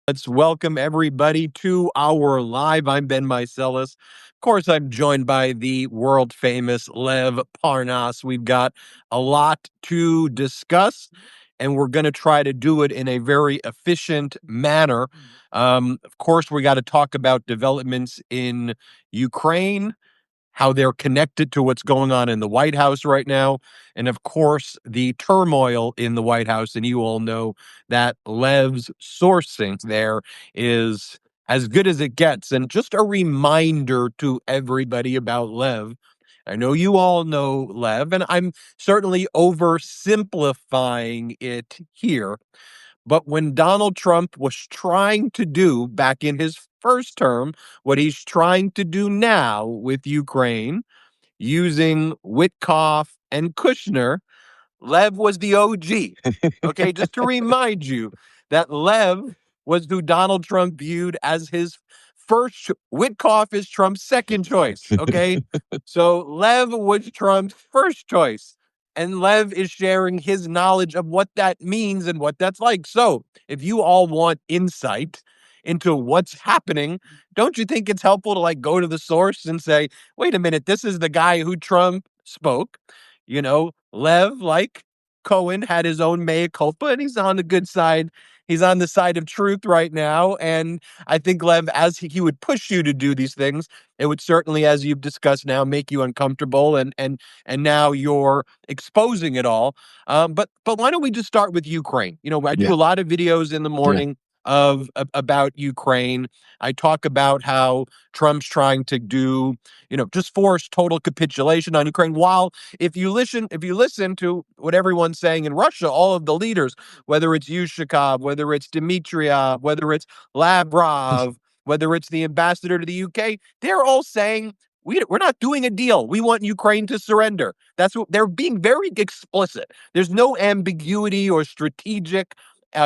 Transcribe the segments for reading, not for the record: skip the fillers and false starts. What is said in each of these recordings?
Let's welcome everybody to our live. I'm Ben Meiselas. Of course, I'm joined by the world famous Lev Parnas. We've got a lot to discuss, and we're going to try to do it in a very efficient manner. Of course, we got to talk about developments in Ukraine, how they're connected to what's going on in the White House right now, and of course, the turmoil in the White House. And you all know that Lev's sourcing there is as good as it gets. And just a reminder to everybody about Lev. I know you all know Lev, and I'm certainly oversimplifying it here. But when Donald Trump was trying to do back in his first term, what he's trying to do now with Ukraine, using Witkoff and Kushner, Lev was the OG. Okay, just to remind you that Lev was who Donald Trump viewed as his first. Witkoff is Trump's second choice. Okay, so Lev was Trump's first choice. And Lev is sharing his knowledge of what that means and what that's like. So, if you all want insight into what's happening, don't you think it's helpful to go to the source and say, wait a minute, this is the guy who Trump spoke? Lev, like Cohen, had his own mea culpa, and he's on the good side. He's on the side of truth right now. And I think Lev, as he would push you to do these things, it would certainly, as you've discussed now, make you uncomfortable. And now you're exposing it all. But why don't we just start with Ukraine? I do a lot of videos in the morning about Ukraine. I talk about how Trump's trying to do, just force total capitulation on Ukraine. While if you listen to what everyone's saying in Russia, all of the leaders, whether it's Yushakov, whether it's Dmitriev, whether it's Lavrov, whether it's the ambassador to the UK, they're all saying we're not doing a deal. We want Ukraine to surrender. That's what they're being very explicit. There's no ambiguity or strategic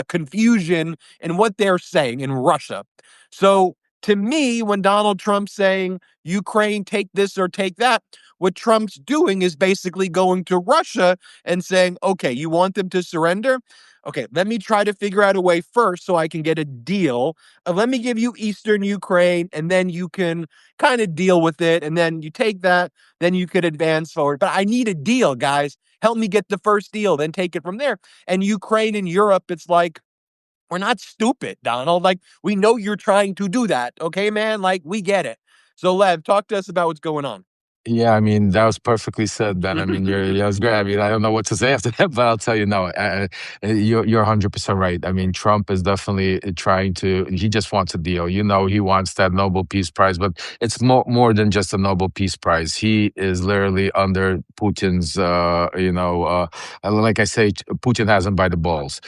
confusion in what they're saying in Russia. So to me, when Donald Trump's saying Ukraine, take this or take that, what Trump's doing is basically going to Russia and saying, okay, you want them to surrender? Okay, let me try to figure out a way first so I can get a deal. Let me give you Eastern Ukraine, and then you can kind of deal with it. And then you take that, then you could advance forward. But I need a deal, guys. Help me get the first deal, then take it from there. And Ukraine and Europe, it's like, we're not stupid, Donald. We know you're trying to do that. Okay, man? We get it. So, Lev, talk to us about what's going on. Yeah, I mean, that was perfectly said, Ben. I mean, that was great. I mean, I don't know what to say after that, but I'll tell you, no, you're 100% right. I mean, Trump is definitely trying to, he just wants a deal. He wants that Nobel Peace Prize, but it's more than just a Nobel Peace Prize. He is literally under Putin's, like I say, Putin has him by the balls.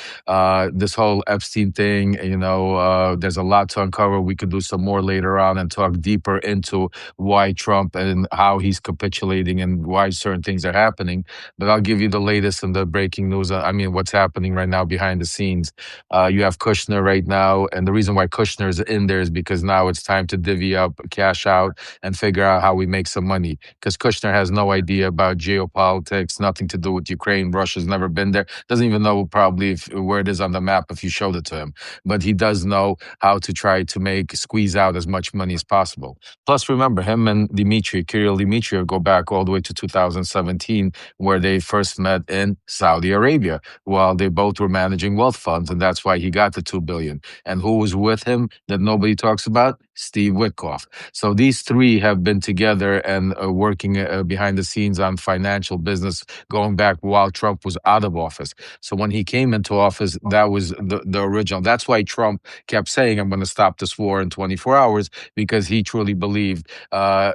This whole Epstein thing, there's a lot to uncover. We could do some more later on and talk deeper into why Trump and how he's capitulating and why certain things are happening. But I'll give you the latest and the breaking news. I mean, what's happening right now behind the scenes. You have Kushner right now. And the reason why Kushner is in there is because now it's time to divvy up, cash out, and figure out how we make some money. Because Kushner has no idea about geopolitics, nothing to do with Ukraine. Russia's never been there. Doesn't even know probably where it is on the map if you showed it to him. But he does know how to try to squeeze out as much money as possible. Plus, remember, him and Kirill Dmitriev go back all the way to 2017, where they first met in Saudi Arabia, while they both were managing wealth funds, and that's why he got the $2 billion. And who was with him that nobody talks about? Steve Witkoff. So these three have been together and working behind the scenes on financial business going back while Trump was out of office. So when he came into office, that was the original. That's why Trump kept saying, I'm going to stop this war in 24 hours, because he truly believed,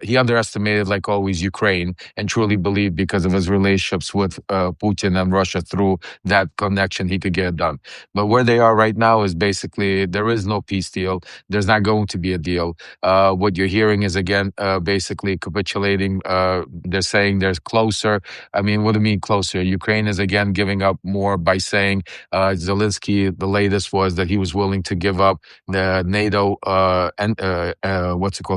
he underestimated, like always, Ukraine, and truly believed because of his relationships with Putin and Russia, through that connection, he could get it done. But where they are right now is basically there is no peace deal. There's not going to be a deal. What you're hearing is, again, basically capitulating. They're saying they're closer. I mean, what do you mean closer? Ukraine is, again, giving up more by saying Zelensky, the latest was that he was willing to give up the NATO, and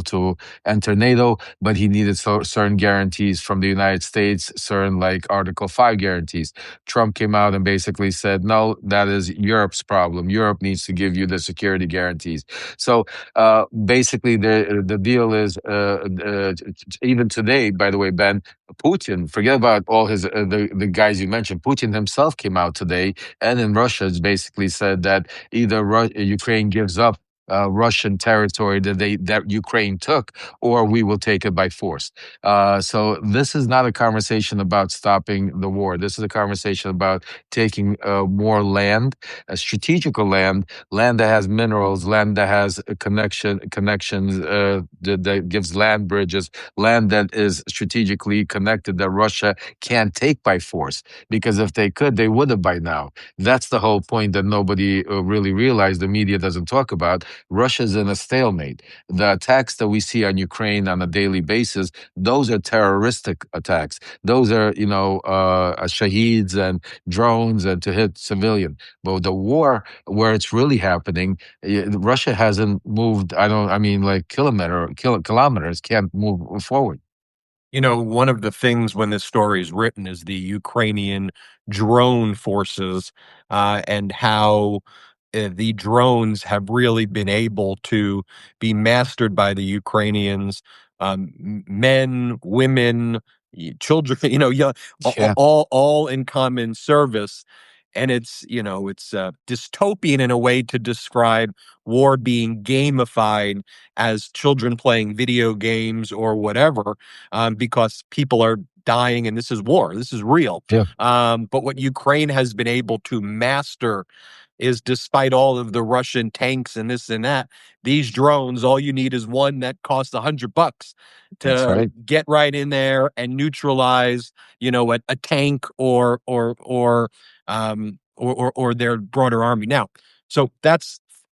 to enter NATO, but he needed certain guarantees from the United States, certain like Article 5 guarantees. Trump came out and basically said, no, that is Europe's problem. Europe needs to give you the security guarantees. So basically, the deal is even today, by the way, Ben, Putin, forget about all the guys you mentioned. Putin himself came out today and in Russia has basically said that either Ukraine gives up Russian territory that Ukraine took, or we will take it by force. So this is not a conversation about stopping the war. This is a conversation about taking more land, strategical land, land that has minerals, land that has a connections that gives land bridges, land that is strategically connected that Russia can't take by force. Because if they could, they would have by now. That's the whole point that nobody really realized. The media doesn't talk about. Russia's in a stalemate. The attacks that we see on Ukraine on a daily basis, those are terroristic attacks. Those are, shaheeds and drones and to hit civilian. But the war where it's really happening, Russia hasn't moved. Like kilometers can't move forward. One of the things when this story is written is the Ukrainian drone forces, and how the drones have really been able to be mastered by the Ukrainians, men, women, children, yeah, Yeah, all in common service. And it's dystopian in a way to describe war being gamified as children playing video games or whatever, because people are dying, and this is war. This is real. yeah, But what Ukraine has been able to master is, despite all of the Russian tanks and this and that, these drones, all you need is one that costs $100 that's to right. get right in there and neutralize, a tank or their broader army. Now, so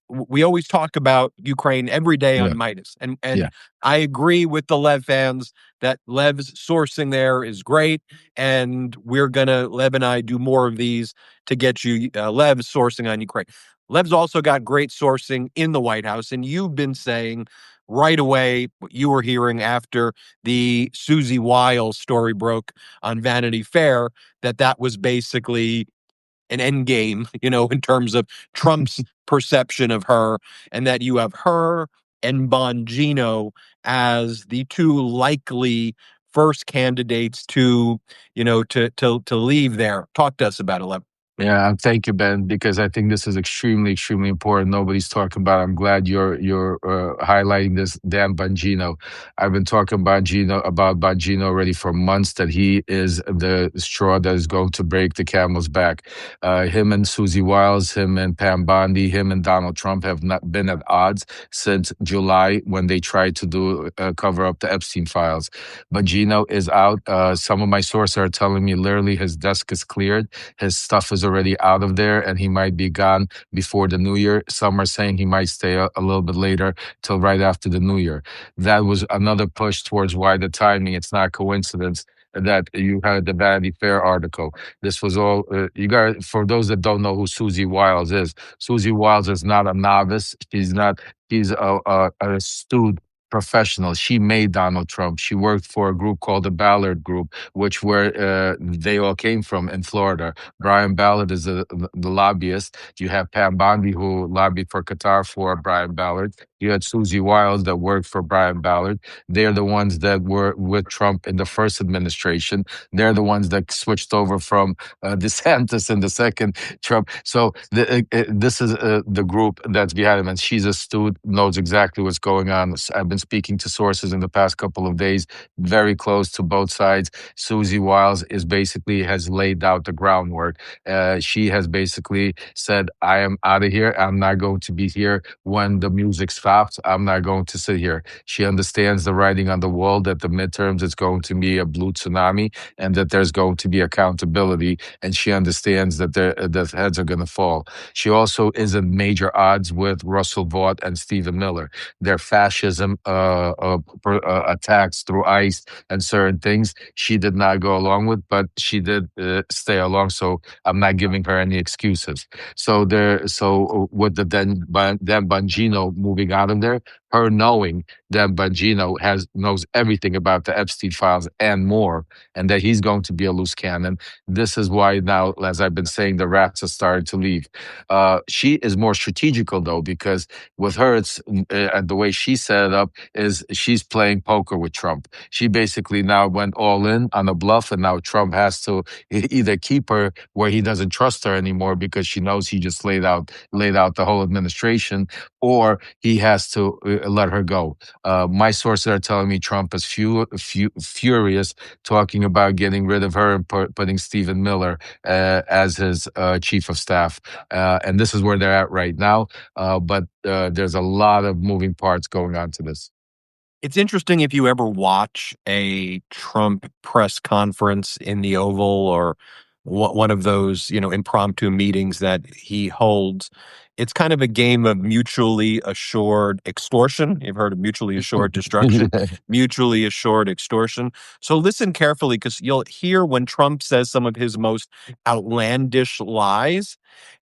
we always talk about Ukraine every day Yeah, on Midas, and yeah, I agree with the Lev fans that Lev's sourcing there is great, and Lev and I do more of these to get you Lev's sourcing on Ukraine. Lev's also got great sourcing in the White House, and you've been saying right away what you were hearing after the Susie Wiles story broke on Vanity Fair, that was basically an end game, in terms of Trump's perception of her, and that you have her and Bongino as the two likely first candidates to, to leave there. Talk to us about it, Lev. yeah. Thank you, Ben, because I think this is extremely, extremely important. Nobody's talking about. I'm glad you're highlighting this. Dan Bongino. I've been talking about Bongino already for months. That he is the straw that is going to break the camel's back. Him and Susie Wiles, him and Pam Bondi, him and Donald Trump have not been at odds since July when they tried to cover up the Epstein files. Bongino is out. Some of my sources are telling me literally his desk is cleared, his stuff is already out of there, and he might be gone before the new year. Some are saying he might stay a little bit later till right after the new year. That was another push towards why the timing. It's not coincidence that you had the Vanity Fair article. This was all you got. For those that don't know who Susie Wiles is, Susie Wiles is not a novice. She's not. She's a astute professional. She made Donald Trump. She worked for a group called the Ballard Group, which where they all came from in Florida. Brian Ballard is the lobbyist. You have Pam Bondi, who lobbied for Qatar for Brian Ballard. You had Susie Wiles that worked for Brian Ballard. They're the ones that were with Trump in the first administration. They're the ones that switched over from DeSantis in the second Trump. So this is the group that's behind him, and she's astute, knows exactly what's going on. I've been speaking to sources in the past couple of days, very close to both sides. Susie Wiles has laid out the groundwork. She has basically said, "I am out of here. I'm not going to be here when the music stops. I'm not going to sit here." She understands the writing on the wall that the midterms is going to be a blue tsunami and that there's going to be accountability, and she understands that the heads are going to fall. She also is in major odds with Russell Vought and Stephen Miller. Their fascism attacks through ICE and certain things she did not go along with, but she did stay along. So I'm not giving her any excuses. So with the then Bongino moving out of there, her knowing that Bongino knows everything about the Epstein files and more, and that he's going to be a loose cannon. This is why now, as I've been saying, the rats are starting to leave. She is more strategical though, because with her, it's the way she set it up is she's playing poker with Trump. She basically now went all in on a bluff, and now Trump has to either keep her where he doesn't trust her anymore because she knows he just laid out the whole administration, or he has to let her go. My sources are telling me Trump is furious, talking about getting rid of her and putting Stephen Miller as his chief of staff. And this is where they're at right now. But there's a lot of moving parts going on to this. It's interesting if you ever watch a Trump press conference in the Oval or one of those, impromptu meetings that he holds. It's kind of a game of mutually assured extortion. You've heard of mutually assured destruction, mutually assured extortion. So listen carefully because you'll hear when Trump says some of his most outlandish lies,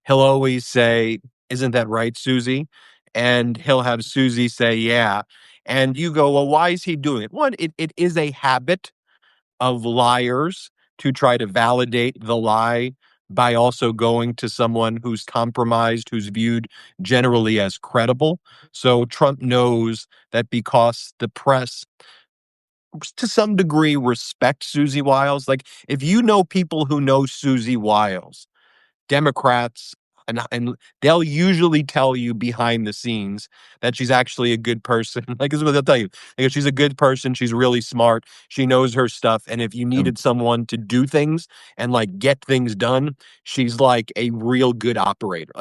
he'll always say, "Isn't that right, Susie?" And he'll have Susie say, "Yeah." And you go, well, why is he doing it? One, it is a habit of liars to try to validate the lie by also going to someone who's compromised, who's viewed generally as credible. So Trump knows that because the press, to some degree, respect Susie Wiles. Like, if you know people who know Susie Wiles, Democrats, and they'll usually tell you behind the scenes that she's actually a good person. Like, this is what they'll tell you. Like, she's a good person. She's really smart. She knows her stuff. And if you needed someone to do things and like get things done, she's like a real good operator.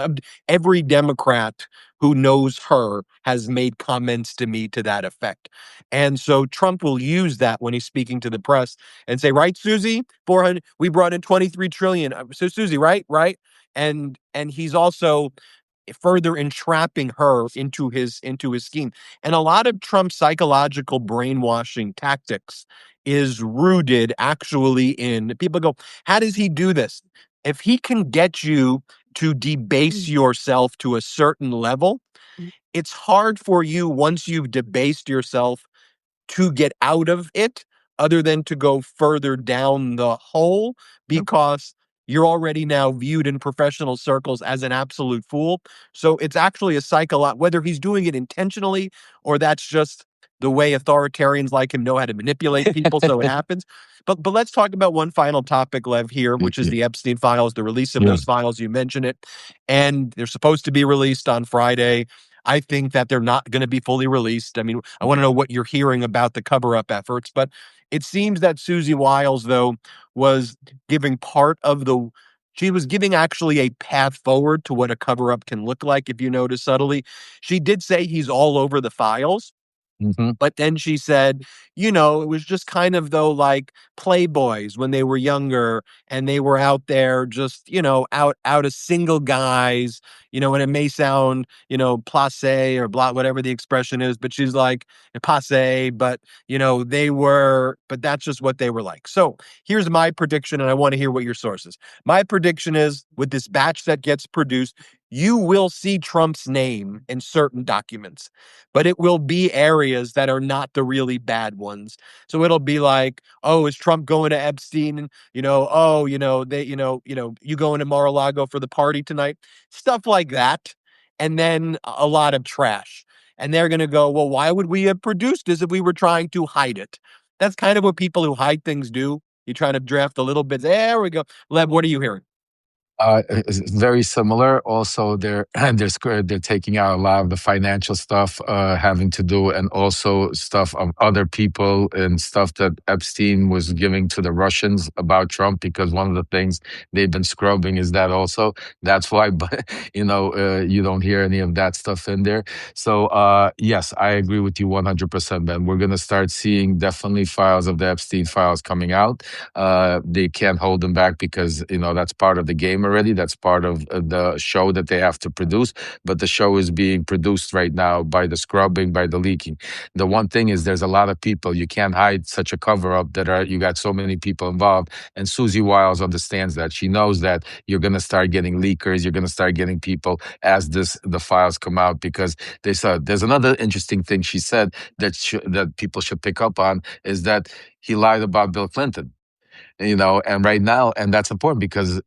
Every Democrat who knows her has made comments to me to that effect. And so Trump will use that when he's speaking to the press and say, right, Susie, 400, we brought in 23 trillion. So Susie, right? And he's also further entrapping her into his scheme. And a lot of Trump's psychological brainwashing tactics is rooted actually in people go, how does he do this? If he can get you to debase yourself to a certain level, it's hard for you once you've debased yourself to get out of it other than to go further down the hole because you're already now viewed in professional circles as an absolute fool. So it's actually a psychological, whether he's doing it intentionally or that's just the way authoritarians like him know how to manipulate people. So it happens. But let's talk about one final topic, Lev, here, which is Yeah. the Epstein files, the release of Yeah. those files. You mentioned it, and they're supposed to be released on Friday. I think that they're not going to be fully released. I mean, I want to know what you're hearing about the cover-up efforts, but it seems that Susie Wiles, though, was giving she was giving actually a path forward to what a cover-up can look like, if you notice subtly. She did say he's all over the files, Mhm. but then she said, it was just kind of though like playboys when they were younger and they were out there just, out as single guys, and it may sound, passe or blah, whatever the expression is, but she's like passe, but but that's just what they were like. So here's my prediction, and I want to hear what your sources. My prediction is with this batch that gets produced, you will see Trump's name in certain documents, but it will be areas that are not the really bad ones. So it'll be like, oh, is Trump going to Epstein? Oh, you going to Mar-a-Lago for the party tonight? Stuff like that. And then a lot of trash. And they're going to go, well, why would we have produced this if we were trying to hide it? That's kind of what people who hide things do. You try to draft a little bit. There we go. Lev, what are you hearing? It's very similar. Also, they're taking out a lot of the financial stuff having to do, and also stuff of other people and stuff that Epstein was giving to the Russians about Trump. Because one of the things they've been scrubbing is that also. That's why, but you don't hear any of that stuff in there. So yes, I agree with you 100%, Ben. We're gonna start seeing definitely files of the Epstein files coming out. They can't hold them back because that's part of the game time already. That's part of the show that they have to produce. But the show is being produced right now by the scrubbing, by the leaking. The one thing is there's a lot of people. You can't hide such a cover up that you got so many people involved. And Susie Wiles understands that. She knows that you're going to start getting leakers. You're going to start getting people as the files come out, because they said there's another interesting thing she said that that people should pick up on, is that he lied about Bill Clinton, and right now, and that's important because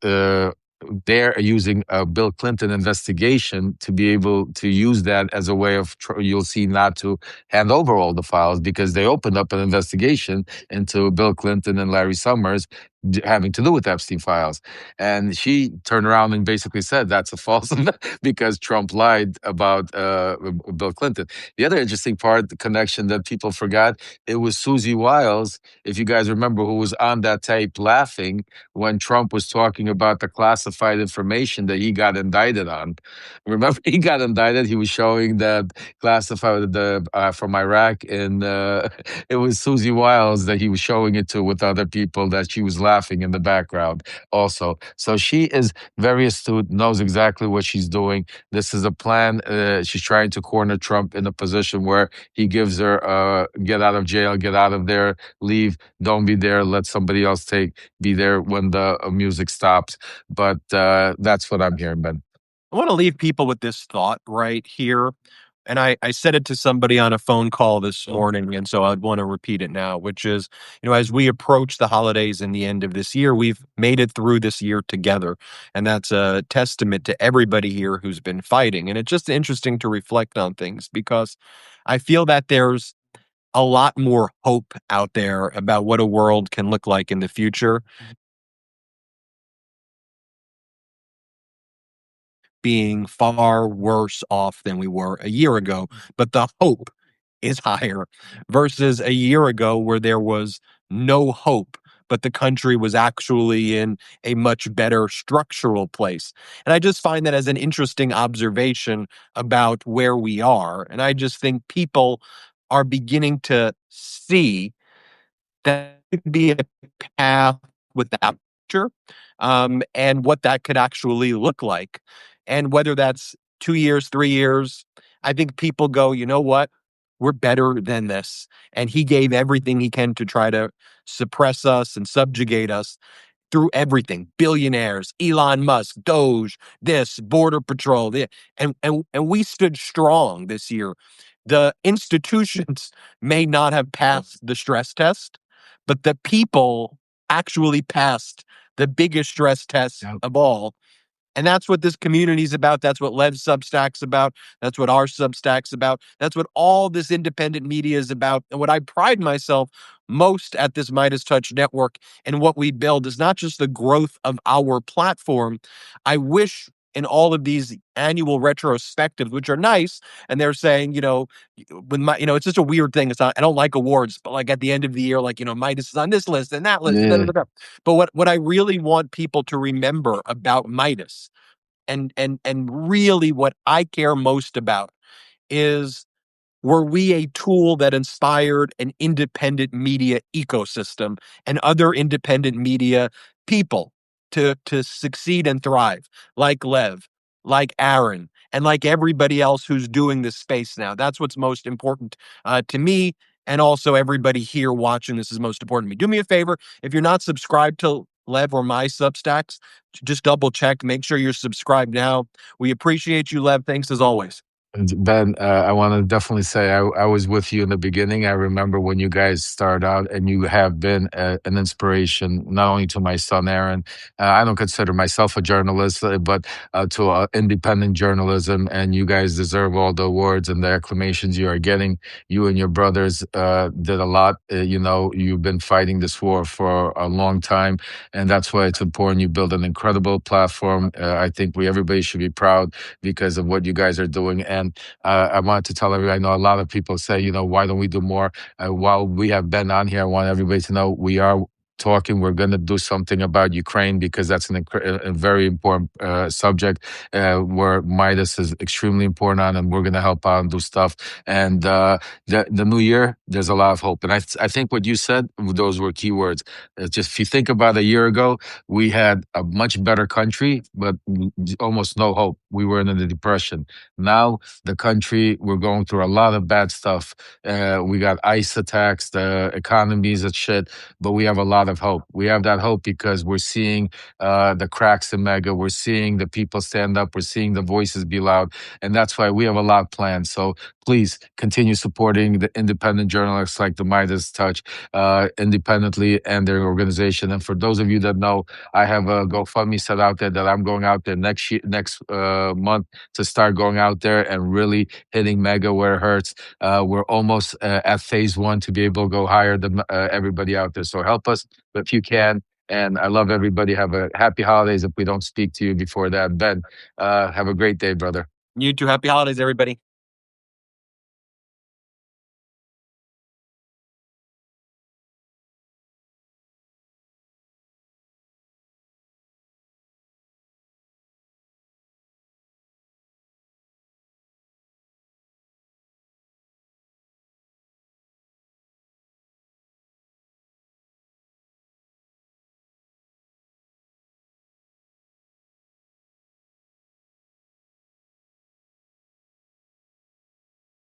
they're using a Bill Clinton investigation to be able to use that as a way of, you'll see, not to hand over all the files, because they opened up an investigation into Bill Clinton and Larry Summers having to do with Epstein files. And she turned around and basically said that's a false because Trump lied about Bill Clinton. The other interesting part, the connection that people forgot, it was Susie Wiles, if you guys remember, who was on that tape laughing when Trump was talking about the classified information that he got indicted on. Remember, he got indicted. He was showing that classified from Iraq, and it was Susie Wiles that he was showing it to with other people, that she was laughing in the background also. So she is very astute, knows exactly what she's doing. This is a plan. She's trying to corner Trump in a position where he gives her get out of jail, get out of there, leave, don't be there, let somebody else be there when the music stops. But that's what I'm hearing, Ben. I want to leave people with this thought right here. And I said it to somebody on a phone call this morning, and so I'd want to repeat it now, which is, as we approach the holidays and the end of this year, we've made it through this year together. And that's a testament to everybody here who's been fighting. And it's just interesting to reflect on things, because I feel that there's a lot more hope out there about what a world can look like in the future, being far worse off than we were a year ago. But the hope is higher versus a year ago where there was no hope, but the country was actually in a much better structural place. And I just find that as an interesting observation about where we are. And I just think people are beginning to see that could be a path with that future, and what that could actually look like. And whether that's 2 years, 3 years, I think people go, you know what? We're better than this. And he gave everything he can to try to suppress us and subjugate us through everything. Billionaires, Elon Musk, Doge, this, Border Patrol, and we stood strong this year. The institutions may not have passed the stress test, but the people actually passed the biggest stress test of all. And that's what this community is about. That's what Lev's Substack's about. That's what our Substack's about. That's what all this independent media is about. And what I pride myself most at this MeidasTouch network and what we build is not just the growth of our platform. I wish in all of these annual retrospectives, which are nice, and they're saying, with it's just a weird thing. It's not, I don't like awards, but like at the end of the year, like, Midas is on this list and that list. Da, da, Yeah. da, da. But what I really want people to remember about Midas, and really what I care most about, is, were we a tool that inspired an independent media ecosystem and other independent media people to succeed and thrive, like Lev, like Aaron, and like everybody else who's doing this space now? That's what's most important to me. And also everybody here watching this is most important to me. Do me a favor, if you're not subscribed to Lev or my Substacks, just double check, make sure you're subscribed now. We appreciate you, Lev. Thanks as always. Ben, I want to definitely say I was with you in the beginning. I remember when you guys started out, and you have been an inspiration not only to my son Aaron. I don't consider myself a journalist, but to independent journalism. And you guys deserve all the awards and the acclamations you are getting. You and your brothers did a lot. You've been fighting this war for a long time, and that's why it's important. You build an incredible platform. I think everybody should be proud because of what you guys are doing. And I wanted to tell everybody, I know a lot of people say, why don't we do more? While we have been on here, I want everybody to know we are talking. We're going to do something about Ukraine because that's a very important subject where Meidas is extremely important on, and we're going to help out and do stuff. And the new year, there's a lot of hope. And I think what you said, those were key words. It's just if you think about a year ago, we had a much better country, but almost no hope. We were in a depression. Now the country, we're going through a lot of bad stuff. We got ICE attacks, the economy's at shit, but we have a lot of hope. We have that hope because we're seeing the cracks in Mega. We're seeing the people stand up. We're seeing the voices be loud. And that's why we have a lot planned. So please continue supporting the independent journalists like the MeidasTouch independently and their organization. And for those of you that know, I have a GoFundMe set out there that I'm going out there next month to start going out there and really hitting Mega where it hurts. We're almost at phase 1 to be able to go higher than everybody out there. So help us if you can. And I love everybody. Have a happy holidays if we don't speak to you before that. Ben, have a great day, brother. You too. Happy holidays, everybody.